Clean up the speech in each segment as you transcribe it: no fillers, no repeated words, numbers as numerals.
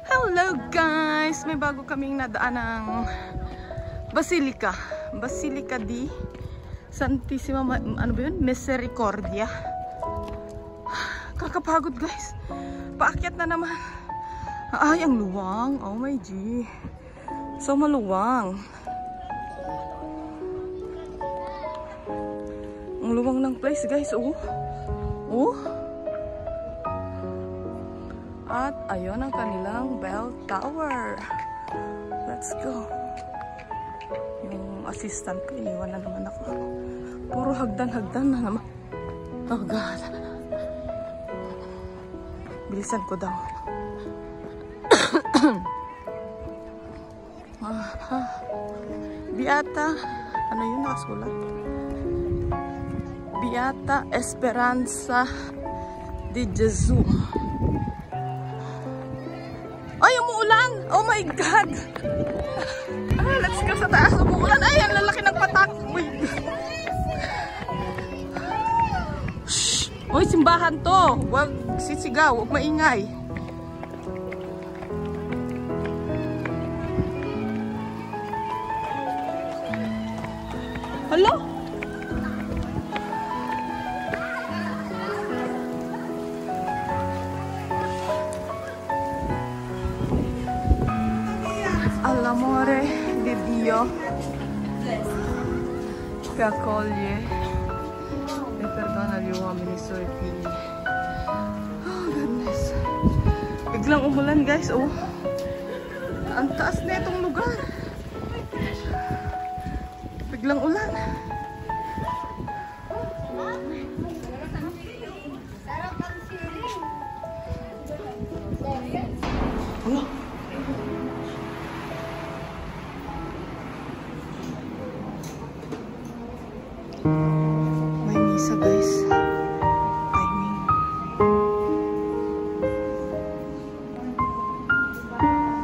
Hello guys! May bago kaming nadaan ng Basilica. Basilica di Santissima, ano ba yun? Misericordia. Kakapagod guys. Paakyat na naman. Ay, ang luwang. Oh my G. So maluwang. Ang luwang ng place guys. Oh. Oh. At ayun ang kanilang bell tower. Let's go. Yung assistant ko, iniwan na naman ako. Puro hagdan-hagdan na naman. Oh God. Bilisan ko daw. Beata, ano yun nakasulat? Beata Esperanza de Jesus. Ay, umuulan! Oh my God! Let's go sa taas. Umuulan. Ay, ang lalaki ng patak. Uy. Shhh! Uy, simbahan to. Huwag sisigaw. Huwag maingay. Hala? All'amore di Dio che accoglie e perdona gli uomini suoi figli. Oh goodness. Biglang umulan guys. Oh. Ang taas na itong lugar. Biglang ulan. Hello? May misa guys. Timing.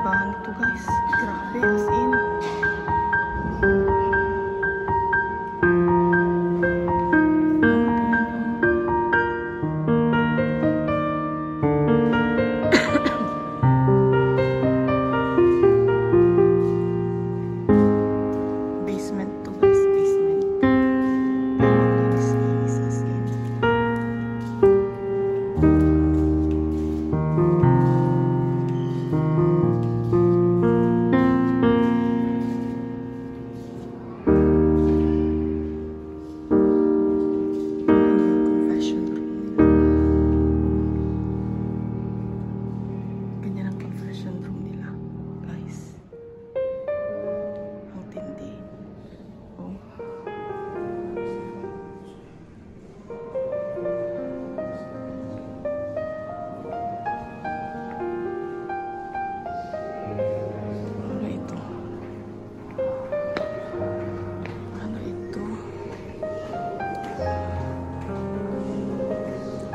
simbahan ito guys. Grabe, as in.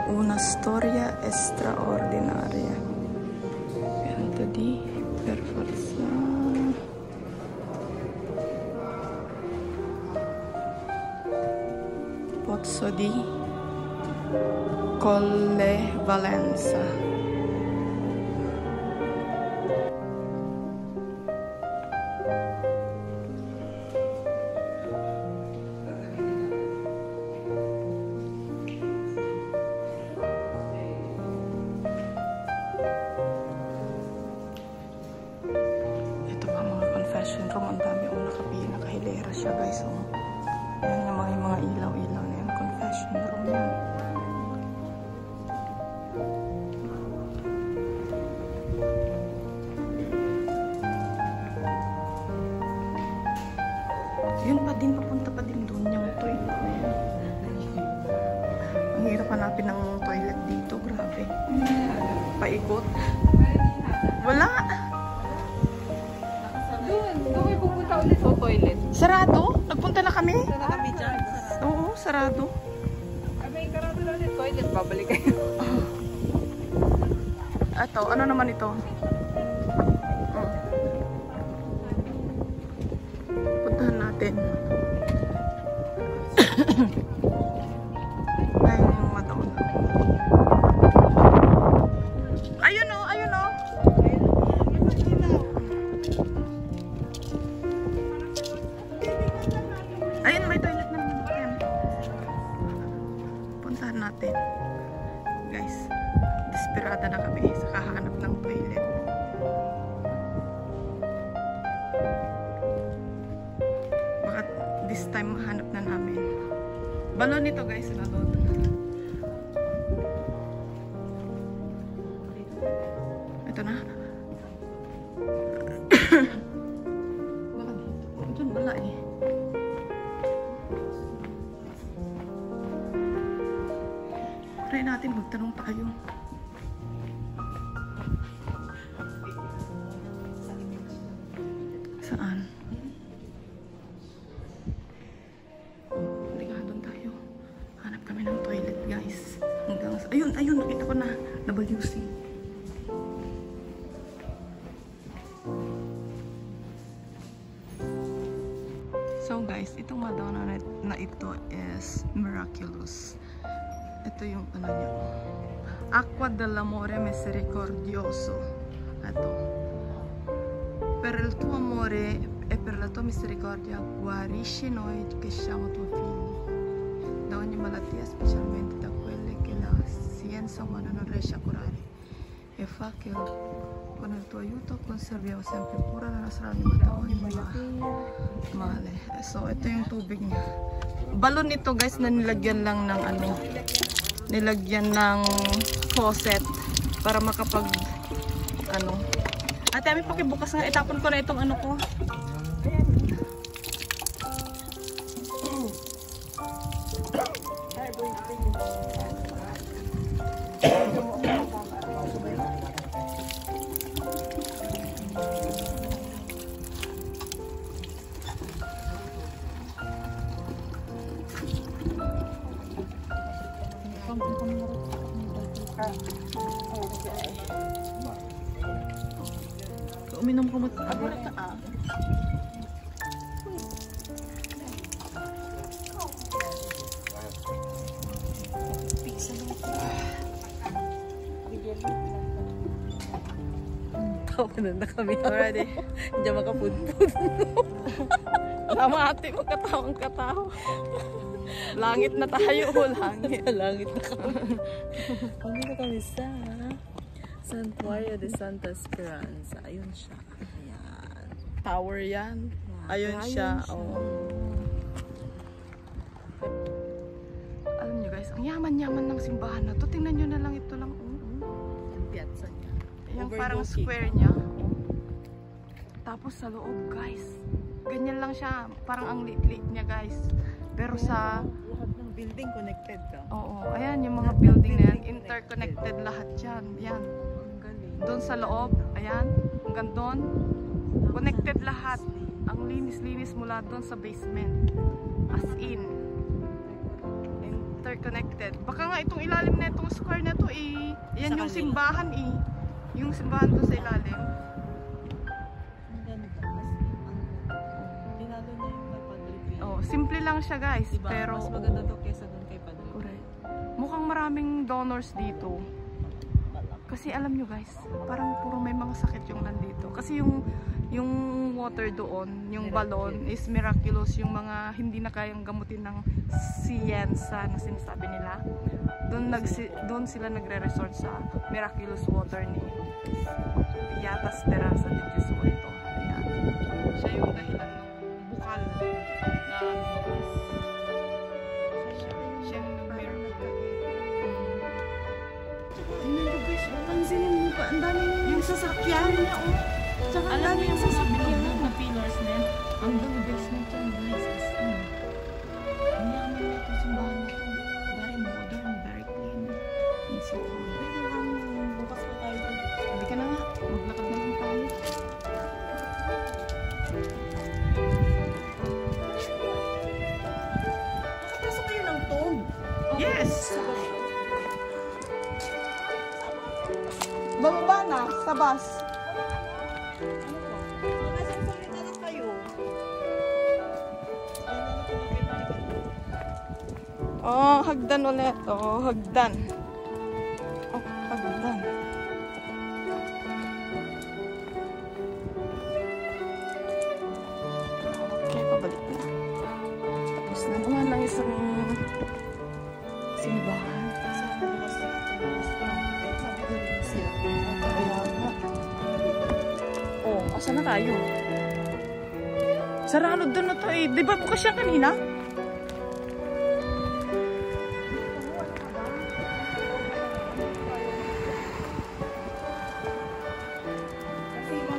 Una storia straordinaria. Pianta di per forza. Pozzo di Colle Valenza. Confession room, ang dami yung nakapila, nakahilera siya guys. So, yan yung mga ilaw-ilaw na yan. Confession room yan. Yun pa din, papunta pa din doon yung toilet na yan. Ang hirap hanapin ng toilet dito, grabe. Paikot. Wala! Doon pupunta ulit sa toilet. Sarado? Nagpunta na kami? Punta na kami dyan. Oo, sarado. May karado na ulit toilet. Babalik kayo. Ito, ano naman ito? Puntahan natin. Ayun yung mataon. Ayun o, ayun o. Ayun, may toilet na naman. Ayan. Puntahan natin. Guys, desperada na kami sa kahanap ng toilet. Baka this time mahanap na namin. Balon nito guys, balon. Ito na. Baka dito. Diyan wala eh. Try natin, magtanong tayo. Saan? Halika, doon tayo. Hanap kami ng toilet, guys. Hanggang sa... Ayun, ayun, nakita ko na. WC. So, guys, itong Madonna na ito is miraculous. Ito yung ano niya. Acqua dell'amore misericordioso. Ito. Per il tuo amore e per la tua misericordia guarisci noi che siamo tuoi figli da ogni malattia, specialmente da quelle che la scienza umana non riesce a curare, e fa che con il tuo aiuto conserviamo sempre pura la nostra anima da ogni male. So, ito yung tubig niya. Balon nito guys na nilagyan lang ng ano, nilagyan ng faucet para makapag ano. Ate, amin pakibukas nga, itapon ko na itong ano ko. uminom ko mo. Agora ka Tawanan na kami already. Hindi makapudpud. Lamati, magkatawang katawa. Langit na tayo, langit. Langit na kami. Hindi na kami sa Santuario de Santa Esperanza. Ayun siya. Ayan. Tower yan. Ayun siya. Oh. Alam nyo guys, ang yaman-yaman ng simbahan na to. Tingnan nyo na lang ito lang. Yung piazza niya. Yung parang square niya. Tapos sa loob guys, ganyan lang siya. Parang ang lit-lit niya guys. Pero sa... lahat ng building connected ka. Oo, ayan yung mga building na yan. Interconnected lahat yan. Yan. Ang galing. Doon sa loob, ayan. Hanggang doon. Connected lahat. Ang linis-linis mula doon sa basement. As in. Interconnected. Baka nga itong ilalim na itong square na to eh. Yan yung simbahan eh. Yung simbahan doon sa ilalim. Ang ganda. Tinalo niya yung kay Padre Pio. Oh, simple lang siya guys. Diba? Pero Mas maganda to kaysa dun kay Padre Pio. correct. Mukhang maraming donors dito. Kasi alam nyo guys, parang puro may mga sakit yung nandito. Kasi yung water doon, yung balon is miraculous. Yung mga hindi na kayang gamutin ng siyensa na sinasabi nila. Doon sila nagre-resort sa miraculous water ni Beata Esperanza de Jesuito. Ayan. Siya yung dahilan ng bukal na lumabas. Siya yung nag-miracle. Tingnan mo guys, pansinin mo pa, ang dami yung sasakyan niya, oh. Tsaka ang dami yung sasakyan na pillars na yan. Ang dami basement yan, guys. Ang yaman na ito, simbahan na ito. Very modern, very clean. And so, Bukas pa tayo dun. hindi ka na nga, maglakad na lang tayo. Nakapasok kayo ng tomb. Yes! Bababa na, sa bus. Magkasalita lang kayo. Oh, hagdan ulit. Oh, hagdan. Oh, hagdan. Okay, pabalik na. Tapos na naman lang isang simbahan. Oh, asa na tayo? Sarado doon na to eh. Di ba bukas siya kanina?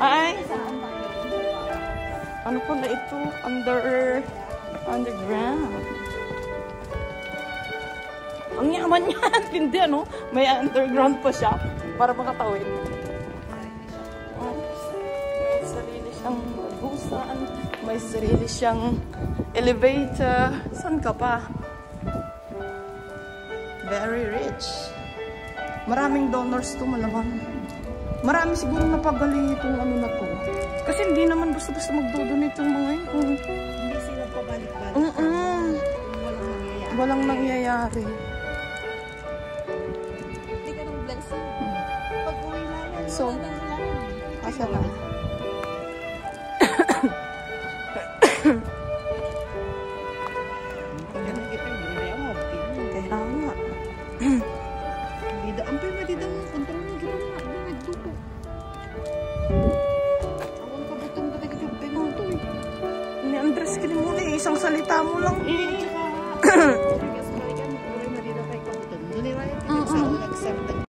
Ay! Ano pala ito? Underground. Ang yaman niya. Hindi ano? May underground pa siya para makatawid. May sarili siyang busan. May sarili siyang elevator. Saan ka pa? Very rich. Maraming donors to malamang. Marami siguro napagaling itong ano na to. Kasi hindi naman basta-basta magdodonate yung mga yun. Hindi sila pabalik-balik. Walang nangyayari. Hindi ka ng blessing. Pag-uwi na yan, So, wala nang lang. asa na? Ganun kita yung binaya mo. Kaya nga. Ang pwede mo kontrol mo gano'n nga. Bakit dupo? Awan ka butong ka tayo yung pinuto eh. Ni Andres, kini mo na isang salita mo lang eh. Tsaka,